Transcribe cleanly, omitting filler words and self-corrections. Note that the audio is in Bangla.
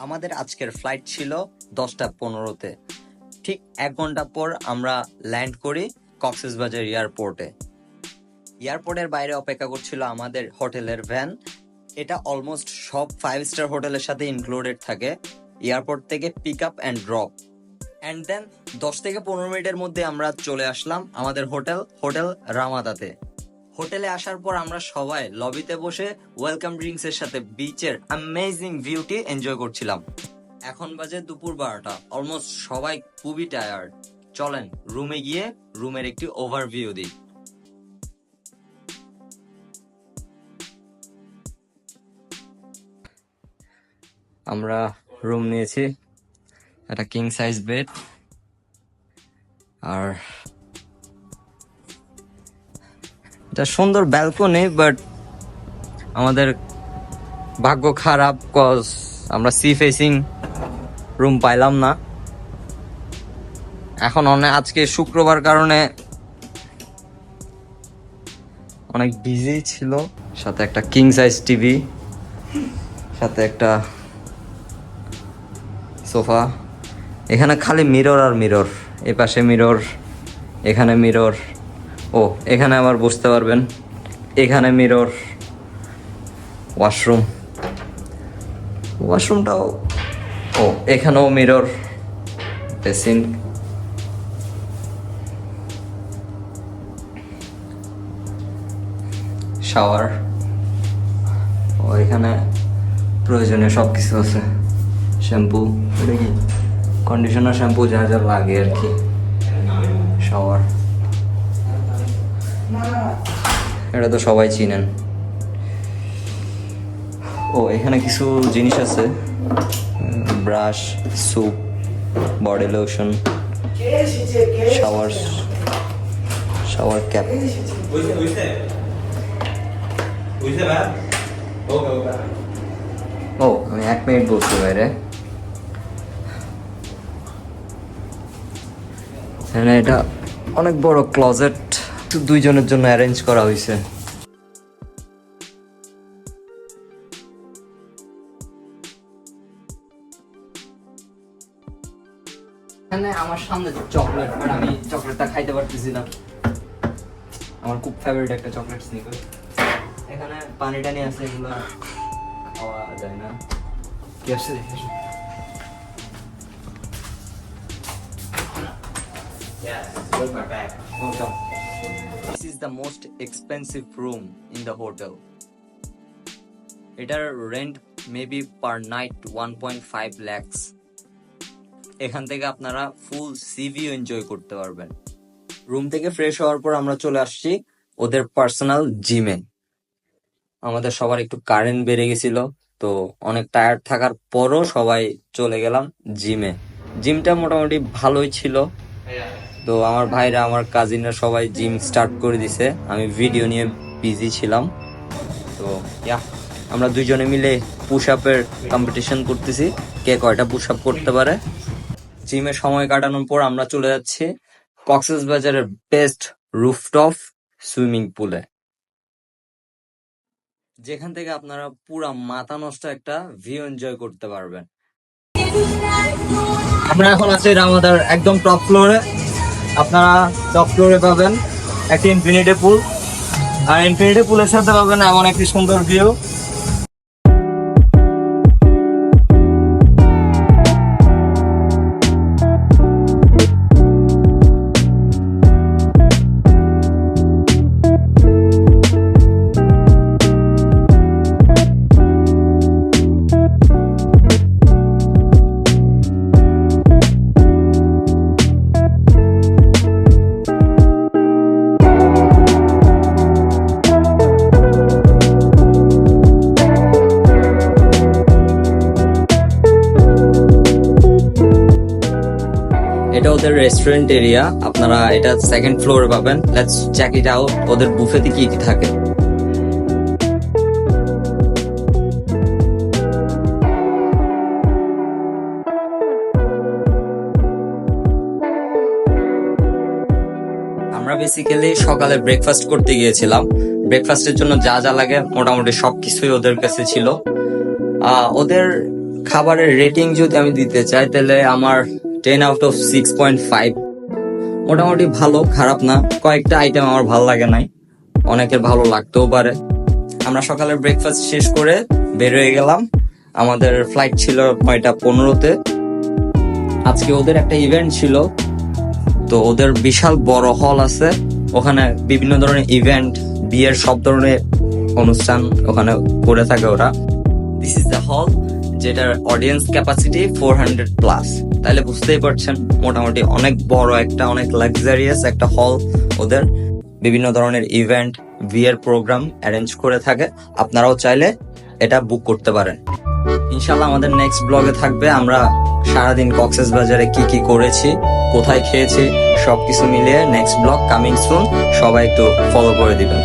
আমাদের আজকের ফ্লাইট ছিল 10টা 15-তে। ঠিক 1 ঘন্টা পর আমরা ল্যান্ড করি কক্সবাজার এয়ারপোর্টে। এয়ারপোর্টের বাইরে অপেক্ষা করছিল আমাদের হোটেলের ভ্যান। এটা অলমোস্ট সব 5 স্টার হোটেলের সাথে ইনক্লুডেড থাকে। এয়ারপোর্ট থেকে pick up and drop, and then 10 থেকে 15 মিনিটের মধ্যে আমরা চলে আসলাম আমাদের হোটেল রামাদাতে। হোটেলে আসার পর আমরা সবাই লবিতে বসে ওয়েলকাম ড্রিঙ্কস এর সাথে বিচের অ্যামেজিং ভিউটি এনজয় করছিলাম। এখন বাজে দুপুর 12টা, অলমোস্ট সবাই খুবই টায়ার্ড। চলেন রুমে গিয়ে রুমের একটি ওভারভিউ দিই। আমরা রুম নিয়েছি, একটা কিং সাইজ বেড, আর এটা সুন্দর ব্যালকনি, বাট আমাদের ভাগ্য খারাপ, কজ আমরা সি ফেসিং রুম পাইলাম না। এখন আজকে শুক্রবার কারণে অনেক বিজি ছিল। সাথে একটা কিং সাইজ টিভি, সাথে একটা সোফা। এখানে খালি মিরর আর মিরর, এ পাশে মিরর, এখানে মিরর। ও এখানে আবার বসতে পারবেন, এখানে মিরর। ওয়াশরুমটাও, ও এখানেও মিরর, বেসিন। শাওয়ার, ও এখানে প্রয়োজনীয় সব কিছু আছে। শ্যাম্পু, এটা কি কন্ডিশনার, শ্যাম্পু যা যা লাগে আর কি। শাওয়ার, এটা তো সবাই চিনেন। ও এখানে কিছু জিনিস আছে, brush, soap, body lotion, shower cap. ও আমি 1 মিনিট বলছি বাইরে। এটা অনেক বড় ক্লোজেট, 2 জনের জন্য অ্যারেঞ্জ করা হয়েছে। এখানে আমার সামনে চকলেট, বাট আমি চকলেটটা খাইতে পারতেছি না। আমার খুব ফেভারিট একটা চকলেট স্নিকার। এখানে পানি টানি আছে, এগুলো খাওয়া যায় না। কি আসছে দেখে আসো। This is the most expensive room in the hotel. এটার rent maybe per night 1.5 lakhs। এখান থেকে আপনারা ফুল সিভি এনজয় করতে পারবেন। রুম থেকে ফ্রেশ হওয়ার পর আমরা চলে আসছি ওদের পার্সোনাল জিমে। আমাদের সবার একটু কারেন্ট বেড়ে গেছিল, তো অনেক টায়ার্ড থাকার পরও সবাই চলে গেলাম জিমে। জিমটা মোটামুটি ভালোই ছিল। তো আমার ভাইরা, আমার কাজিনরা সবাই জিম স্টার্ট করে দিছে, আমি ভিডিও নিয়ে বিজি ছিলাম। তো আমরা 2 জনে মিলে পুশ আপের কম্পিটিশন করতেছি, কে কয়টা পুশ আপ করতে পারে। জিমে সময় কাটানোর পর আমরা চলে যাচ্ছি কক্সবাজারের বেস্ট রুফটপ সুইমিং পুলে, যেখান থেকে আপনারা পুরা মাথা নষ্ট একটা ভিউ এনজয় করতে পারবেন। আমরা এখন আছি রামাদার একদম টপ ফ্লোরে। আপনারা টপ ফ্লোরে পাবেন একটি ইনফিনিটি পুল, আর ইনফিনিটি পুলের সাথে পাবেন এমন একটি সুন্দর ভিউ। এটা ওদের রেস্টুরেন্ট এরিয়া, আপনারা এটা 2nd ফ্লোরে পাবেন। লেটস চেক ইট আউট, ওদের বুফেতে কি কি থাকে। আমরা বেসিক্যালি সকালে ব্রেকফাস্ট করতে গিয়েছিলাম। ব্রেকফাস্টের জন্য যা যা লাগে মোটামুটি সবকিছুই ওদের কাছে ছিল। ওদের খাবারের রেটিং যদি আমি দিতে চাই তাহলে আমার 10/6.5। মোটামুটি ভালো, খারাপ না। কয়েকটা আইটেম আমার ভালো লাগে নাই, অনেকের ভালো লাগতেও পারে। আমরা সকালের ব্রেকফাস্ট শেষ করে বের হয়ে গেলাম। আমাদের ফ্লাইট ছিল 9:15-তে। আজকে ওদের একটা ইভেন্ট ছিল, তো ওদের বিশাল বড় হল আছে, ওখানে বিভিন্ন ধরনের ইভেন্ট, বিয়ের সব ধরনের অনুষ্ঠান ওখানে করে থাকে ওরা। দিস ইজ দ্য হল, যেটার অডিয়েন্স ক্যাপাসিটি 400+। তাহলে বুঝতেই পারছেন মোটামুটি অনেক বড় একটা, অনেক লাক্সারিয়াস একটা হল ওদের। বিভিন্ন ধরনের ইভেন্ট, বিয়ের প্রোগ্রাম অ্যারেঞ্জ করে থাকে। আপনারাও চাইলে এটা বুক করতে পারেন। ইনশাল্লাহ আমাদের নেক্সট ব্লগে থাকবে আমরা সারাদিন কক্সবাজারে কি কি করেছি, কোথায় খেয়েছি, সবকিছু মিলিয়ে নেক্সট ব্লগ কামিং সুন। সবাই একটু ফলো করে দিবেন।